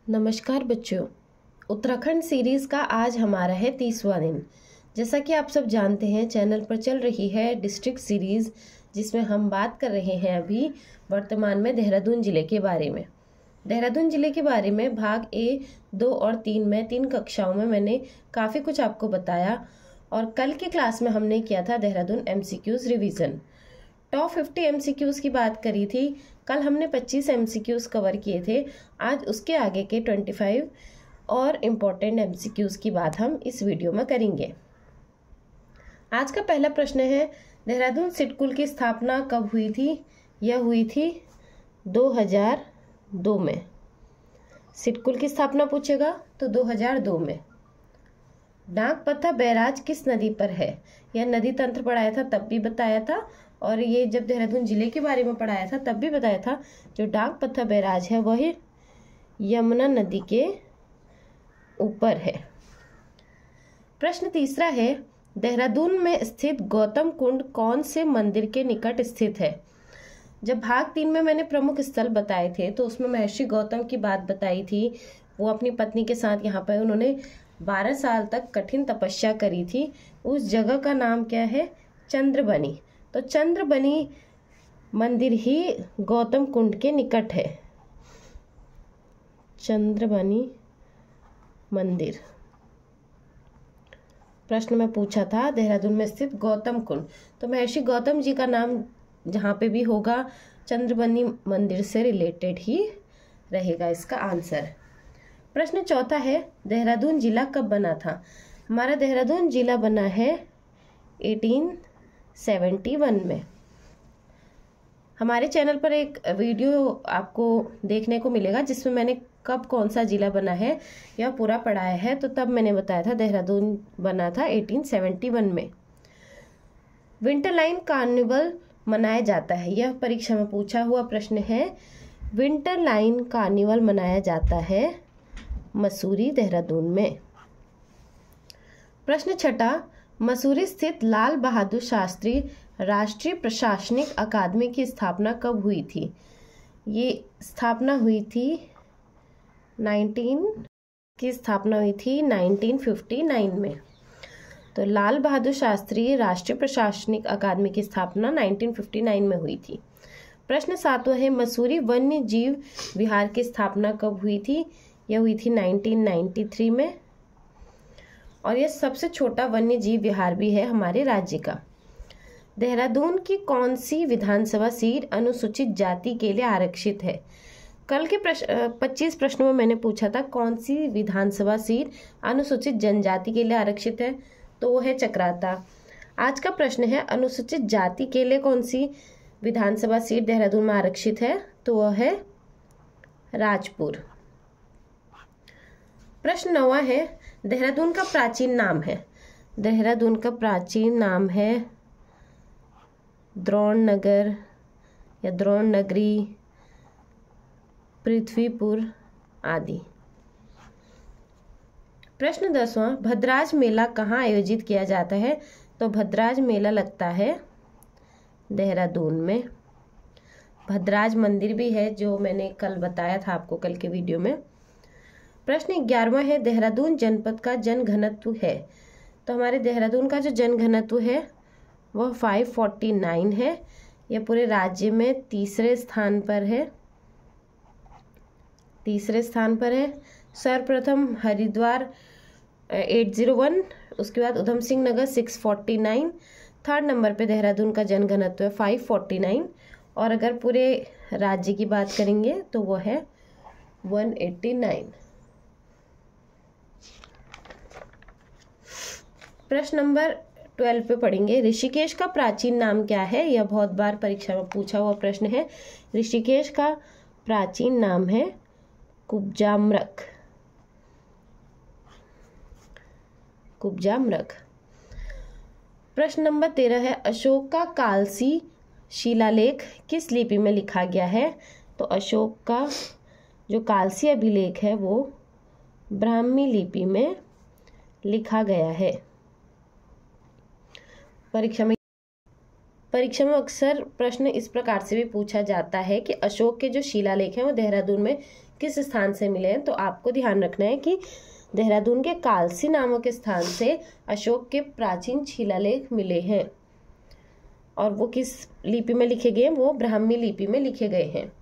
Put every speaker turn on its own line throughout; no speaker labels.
नमस्कार बच्चों, उत्तराखंड सीरीज़ का आज हमारा है 30वां दिन। जैसा कि आप सब जानते हैं, चैनल पर चल रही है डिस्ट्रिक्ट सीरीज़, जिसमें हम बात कर रहे हैं अभी वर्तमान में देहरादून ज़िले के बारे में। देहरादून ज़िले के बारे में भाग ए, 2 और 3 में 3 कक्षाओं में मैंने काफ़ी कुछ आपको बताया और कल की क्लास में हमने किया था Dehradun MCQs revision. Top 50 MCQs की बात करी थी। कल हमने 25 MCQs कवर किए थे। आज उसके आगे के 25 और इम्पोर्टेंट MCQs की बात हम इस वीडियो में करेंगे। आज का पहला प्रश्न है, देहरादून सिडकुल की स्थापना कब हुई थी? यह हुई थी 2002 में। सिडकुल की स्थापना पूछेगा तो 2002 में। डाक पत्था बैराज किस नदी पर है? यह नदी तंत्र पढ़ाया था तब भी बताया था, और ये जब देहरादून जिले के बारे में पढ़ाया था तब भी बताया था। जो डाक पत्था बैराज है वह यमुना नदी के ऊपर है। प्रश्न तीसरा है, देहरादून में स्थित गौतम कुंड कौन से मंदिर के निकट स्थित है? जब भाग 3 में मैंने प्रमुख स्थल बताए थे तो उसमें महर्षि गौतम की बात बताई थी। वो अपनी पत्नी के साथ यहाँ पर उन्होंने 12 साल तक कठिन तपस्या करी थी। उस जगह का नाम क्या है? चंद्रबनी। तो चंद्रबनी मंदिर ही गौतम कुंड के निकट है। चंद्रबनी मंदिर प्रश्न में पूछा था, देहरादून में स्थित गौतम कुंड, तो महर्षि गौतम जी का नाम जहाँ पे भी होगा चंद्रबनी मंदिर से रिलेटेड ही रहेगा इसका आंसर। प्रश्न चौथा है, देहरादून जिला कब बना था? हमारा देहरादून जिला बना है 1871 में। हमारे चैनल पर एक वीडियो आपको देखने को मिलेगा जिसमें मैंने कब कौन सा जिला बना है यह पूरा पढ़ाया है, तो तब मैंने बताया था देहरादून बना था 1871 में। विंटर लाइन कार्निवल मनाया जाता है, यह परीक्षा में पूछा हुआ प्रश्न है। विंटर लाइन कार्निवल मनाया जाता है मसूरी, देहरादून में। प्रश्न छठा, मसूरी स्थित लाल बहादुर शास्त्री राष्ट्रीय प्रशासनिक अकादमी की स्थापना कब हुई थी? ये स्थापना हुई थी 1959 में। तो लाल बहादुर शास्त्री राष्ट्रीय प्रशासनिक अकादमी की स्थापना 1959 में हुई थी। प्रश्न सातवां है, मसूरी वन्य जीव विहार की स्थापना कब हुई थी? यह हुई थी 1993 में, और यह सबसे छोटा वन्य जीव विहार भी है हमारे राज्य का। देहरादून की कौन सी विधानसभा सीट अनुसूचित जाति के लिए आरक्षित है? कल के 25 प्रश्नों में मैंने पूछा था कौन सी विधानसभा सीट अनुसूचित जनजाति के लिए आरक्षित है, तो वो है चक्राता। आज का प्रश्न है, अनुसूचित जाति के लिए कौन सी विधानसभा सीट देहरादून में आरक्षित है? तो वह है राजपुर। प्रश्न 9वां है, देहरादून का प्राचीन नाम है? देहरादून का प्राचीन नाम है द्रोण नगर या द्रोण नगरी, पृथ्वीपुर आदि। प्रश्न 10वां, भद्राज मेला कहाँ आयोजित किया जाता है? तो भद्राज मेला लगता है देहरादून में। भद्राज मंदिर भी है जो मैंने कल बताया था आपको कल के वीडियो में। प्रश्न 11वां है, देहरादून जनपद का जनघनत्व है? तो हमारे देहरादून का जो जनघनत्व है वह 549 है। यह पूरे राज्य में तीसरे स्थान पर है। सर्वप्रथम हरिद्वार 801, उसके बाद उधम सिंह नगर 649, थर्ड नंबर पे देहरादून का जनघनत्व है 549, और अगर पूरे राज्य की बात करेंगे तो वो है 189। प्रश्न नंबर 12 पे पढ़ेंगे, ऋषिकेश का प्राचीन नाम क्या है? यह बहुत बार परीक्षा में पूछा हुआ प्रश्न है। ऋषिकेश का प्राचीन नाम है कुब्जाम्रक। प्रश्न नंबर 13 है, अशोक का कालसी शिलालेख किस लिपि में लिखा गया है? तो अशोक का जो कालसी अभिलेख है वो ब्राह्मी लिपि में लिखा गया है। परीक्षा में अक्सर प्रश्न इस प्रकार से भी पूछा जाता है कि अशोक के जो शिलालेख हैं वो देहरादून में किस स्थान से मिले हैं, तो आपको ध्यान रखना है कि देहरादून के कालसी नामक स्थान से अशोक के प्राचीन शिलालेख मिले हैं और वो किस लिपि में लिखे गए हैं, वो ब्राह्मी लिपि में लिखे गए हैं।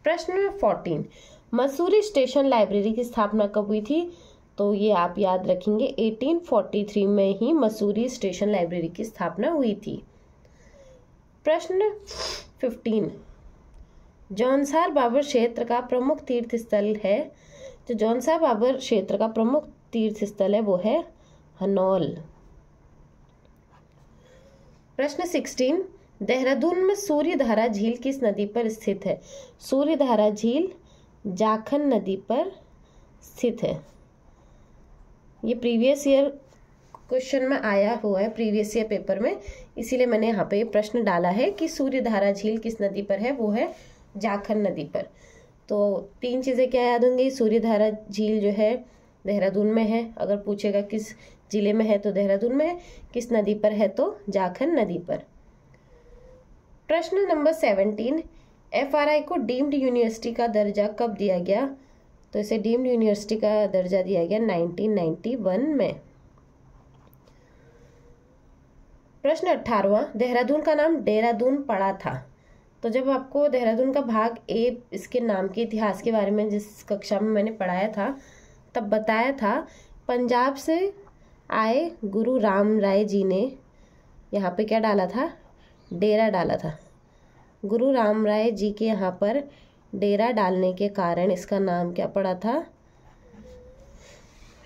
प्रश्न 14, मसूरी स्टेशन लाइब्रेरी की स्थापना कब हुई थी? तो ये आप याद रखेंगे 1843 में ही मसूरी स्टेशन लाइब्रेरी की स्थापना हुई थी। प्रश्न 15, जौनसार बाबर क्षेत्र का प्रमुख तीर्थ स्थल है। जो जौनसार बाबर क्षेत्र का प्रमुख तीर्थ स्थल है वो है हनौल। प्रश्न 16, देहरादून में सूर्यधारा झील किस नदी पर स्थित है? सूर्यधारा झील जाखन नदी पर स्थित है। ये प्रीवियस ईयर क्वेश्चन में आया हुआ है, प्रीवियस ईयर पेपर में, इसीलिए मैंने यहाँ पे प्रश्न डाला है कि सूर्यधारा झील किस नदी पर है, वो है जाखन नदी पर। तो 3 चीज़ें क्या याद होंगी? सूर्यधारा झील जो है देहरादून में है, अगर पूछेगा किस जिले में है तो देहरादून में है, किस नदी पर है तो जाखन नदी पर। प्रश्न नंबर 17, FRI को डीम्ड यूनिवर्सिटी का दर्जा कब दिया गया? तो इसे डीम्ड यूनिवर्सिटी का दर्जा दिया गया 1991 में। प्रश्न 18, देहरादून का नाम देहरादून पड़ा था। तो जब आपको देहरादून का भाग ए इसके नाम के इतिहास के बारे में जिस कक्षा में मैंने पढ़ाया था तब बताया था, पंजाब से आए गुरु राम राय जी ने यहाँ पे क्या डाला था? डेरा डाला था। गुरु राम राय जी के यहाँ पर डेरा डालने के कारण इसका नाम क्या पड़ा था?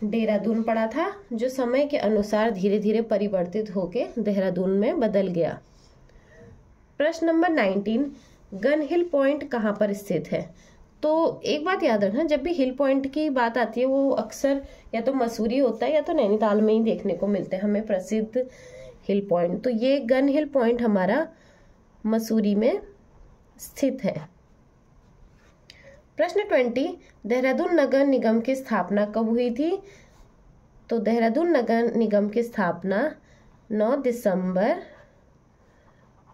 देहरादून पड़ा था, जो समय के अनुसार धीरे धीरे परिवर्तित होके देहरादून में बदल गया। प्रश्न नंबर 19, गन हिल पॉइंट कहाँ पर स्थित है? तो एक बात याद रखना, जब भी हिल पॉइंट की बात आती है वो अक्सर या तो मसूरी होता है या तो नैनीताल में ही देखने को मिलते हैं हमें प्रसिद्ध हिल पॉइंट। तो ये गन हिल पॉइंट हमारा मसूरी में स्थित है। प्रश्न 20, देहरादून नगर निगम की स्थापना कब हुई थी? तो देहरादून नगर निगम की स्थापना 9 दिसंबर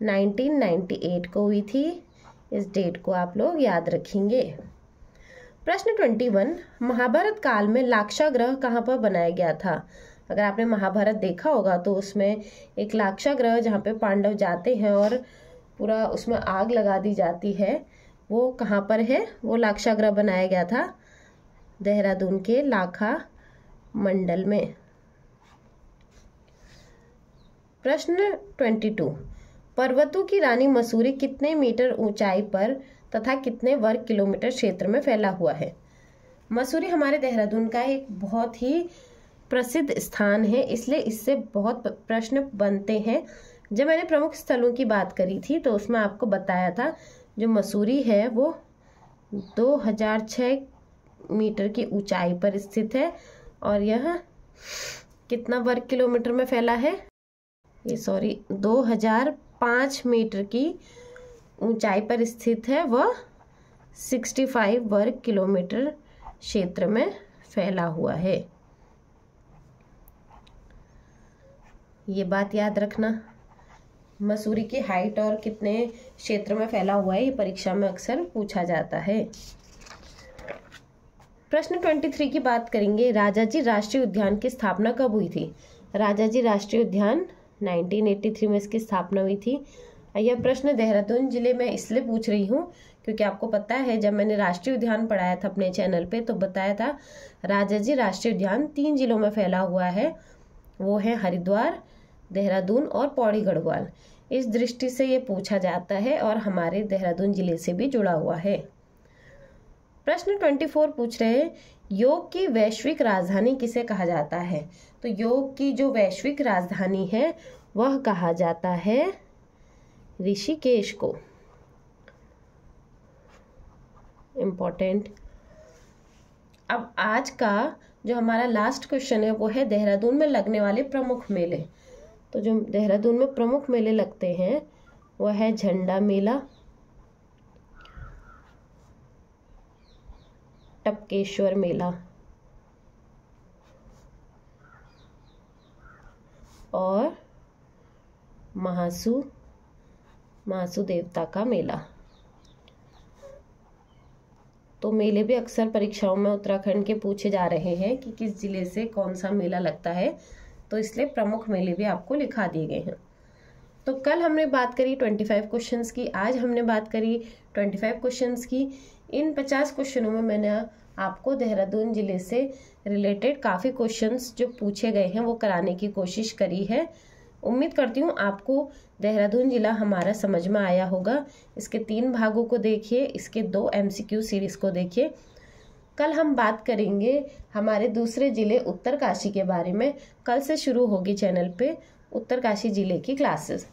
1998 को हुई थी। इस डेट को आप लोग याद रखेंगे। प्रश्न 21, महाभारत काल में लाक्षागृह कहाँ पर बनाया गया था? अगर आपने महाभारत देखा होगा तो उसमें एक लाक्षागृह जहाँ पे पांडव जाते हैं और पूरा उसमें आग लगा दी जाती है, वो कहाँ पर है? वो लाक्षागृह बनाया गया था देहरादून के लाखा मंडल में। प्रश्न 22, पर्वतों की रानी मसूरी कितने मीटर ऊंचाई पर तथा कितने वर्ग किलोमीटर क्षेत्र में फैला हुआ है? मसूरी हमारे देहरादून का एक बहुत ही प्रसिद्ध स्थान है, इसलिए इससे बहुत प्रश्न बनते हैं। जब मैंने प्रमुख स्थलों की बात करी थी तो उसमें आपको बताया था जो मसूरी है वो 2006 मीटर की ऊंचाई पर स्थित है और यह कितना वर्ग किलोमीटर में फैला है? 2005 मीटर की ऊंचाई पर स्थित है, वह 65 वर्ग किलोमीटर क्षेत्र में फैला हुआ है। ये बात याद रखना, मसूरी की हाइट और कितने क्षेत्र में फैला हुआ है ये परीक्षा में अक्सर पूछा जाता है। प्रश्न 23 की बात करेंगे, राजाजी राष्ट्रीय उद्यान की स्थापना कब हुई थी? राजाजी राष्ट्रीय उद्यान 1983 में इसकी स्थापना हुई थी। यह प्रश्न देहरादून जिले में इसलिए पूछ रही हूँ क्योंकि आपको पता है जब मैंने राष्ट्रीय उद्यान पढ़ाया था अपने चैनल पे तो बताया था राजाजी राष्ट्रीय उद्यान 3 जिलों में फैला हुआ है, वो है हरिद्वार, देहरादून और पौड़ी गढ़वाल। इस दृष्टि से ये पूछा जाता है और हमारे देहरादून जिले से भी जुड़ा हुआ है। प्रश्न 24 पूछ रहे हैं, योग की वैश्विक राजधानी किसे कहा जाता है? तो योग की जो वैश्विक राजधानी है वह कहा जाता है ऋषिकेश को। इम्पोर्टेंट। अब आज का जो हमारा लास्ट क्वेश्चन है वो है देहरादून में लगने वाले प्रमुख मेले। तो जो देहरादून में प्रमुख मेले लगते हैं वह है झंडा मेला, टपकेश्वर मेला और महासू देवता का मेला। तो मेले भी अक्सर परीक्षाओं में उत्तराखंड के पूछे जा रहे हैं कि किस जिले से कौन सा मेला लगता है, तो इसलिए प्रमुख मेले भी आपको लिखा दिए गए हैं। तो कल हमने बात करी 25 क्वेश्चंस की, आज हमने बात करी 25 क्वेश्चंस की। इन 50 क्वेश्चनों में मैंने आपको देहरादून जिले से रिलेटेड काफ़ी क्वेश्चंस जो पूछे गए हैं वो कराने की कोशिश करी है। उम्मीद करती हूँ आपको देहरादून जिला हमारा समझ में आया होगा। इसके 3 भागों को देखिए, इसके 2 MCQ सीरीज़ को देखिए। कल हम बात करेंगे हमारे दूसरे जिले उत्तरकाशी के बारे में। कल से शुरू होगी चैनल पे उत्तरकाशी जिले की क्लासेस।